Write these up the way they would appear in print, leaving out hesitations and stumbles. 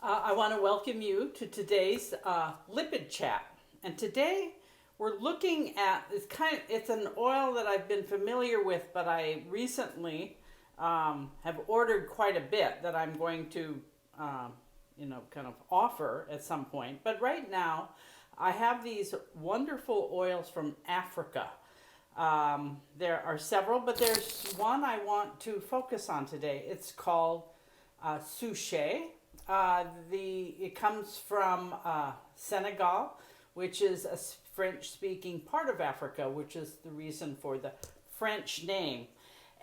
I want to welcome you to today's Lipid Chat. And today we're looking at, it's an oil that I've been familiar with, but I recently have ordered quite a bit that I'm going to, kind of offer at some point. But right now I have these wonderful oils from Africa. There are several, but there's one I want to focus on today. It's called souchet. It comes from Senegal, which is a French-speaking part of Africa, which is the reason for the French name.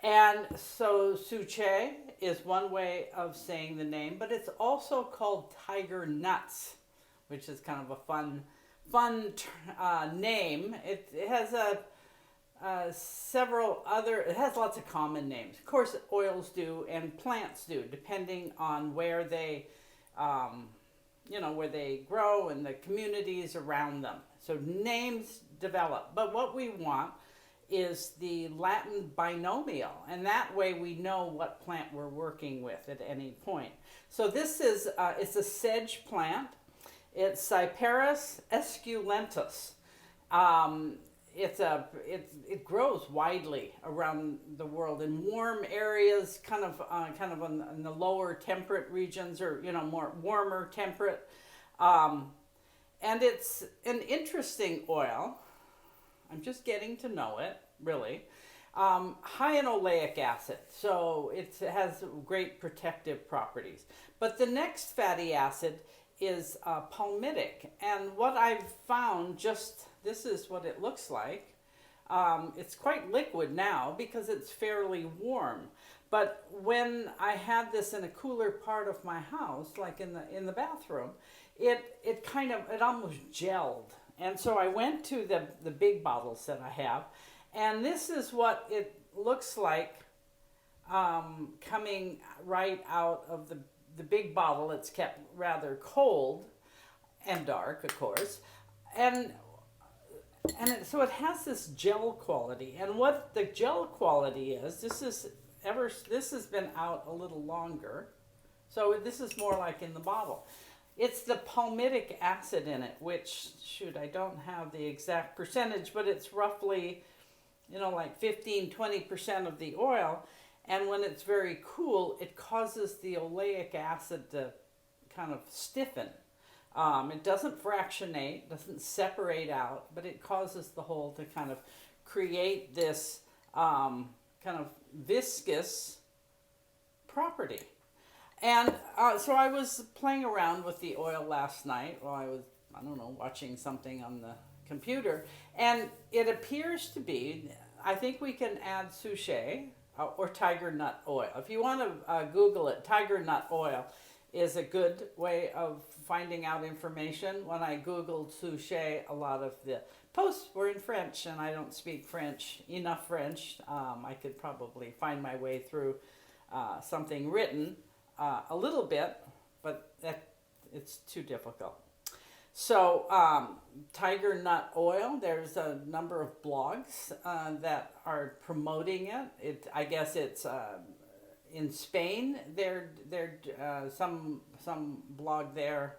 And so souchet is one way of saying the name, but it's also called Tigernut, which is kind of a fun name. It has it has lots of common names. Of course, oils do and plants do, depending on where they, where they grow and the communities around them. So names develop. But what we want is the Latin binomial, and that way we know what plant we're working with at any point. So this is, it's a sedge plant. It's Cyperus esculentus. It grows widely around the world in warm areas, kind of in the lower temperate regions, or more warmer temperate, and it's an interesting oil. I'm just getting to know it, really. High in oleic acid, so it has great protective properties. But the next fatty acid is palmitic, and what I've found, this is what it looks like. It's quite liquid now because it's fairly warm. But when I had this in a cooler part of my house, like in the bathroom, it almost gelled. And so I went to the big bottles that I have, and this is what it looks like coming right out of the big bottle. It's kept rather cold and dark, of course, so it has this gel quality. And what the gel quality is, this has been out a little longer, so this is more like in the bottle. It's the palmitic acid in it, which, I don't have the exact percentage, but it's roughly, like 15-20% of the oil. And when it's very cool, it causes the oleic acid to kind of stiffen. It doesn't fractionate, doesn't separate out, but it causes the whole to kind of create this kind of viscous property. And so I was playing around with the oil last night while I was, watching something on the computer. And it appears to be, I think we can add souchet or Tigernut oil. If you want to Google it, Tigernut oil is a good way of finding out information. When I Googled souchet, a lot of the posts were in French, and I don't speak enough French. I could probably find my way through something written a little bit, but it's too difficult. So Tigernut oil, there's a number of blogs that are promoting it. I guess it's in Spain. There's some blog there.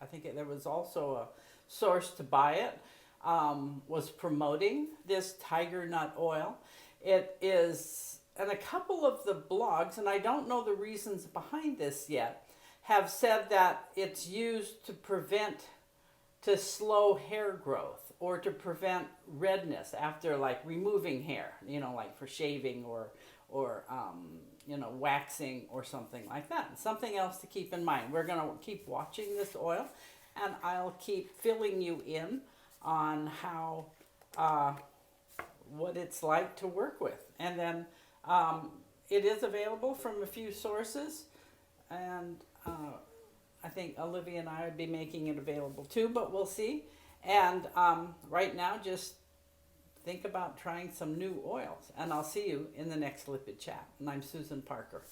I think there was also a source to buy it. Was promoting this Tigernut oil. It is, and a couple of the blogs, and I don't know the reasons behind this yet, have said that it's used to slow hair growth, or to prevent redness after like removing hair, like for shaving or waxing or something like that. Something else to keep in mind. We're going to keep watching this oil, and I'll keep filling you in on how, what it's like to work with. And then it is available from a few sources, and I think Olivia and I would be making it available too, but we'll see. And right now, just think about trying some new oils, and I'll see you in the next Lipid Chat. And I'm Susan Parker.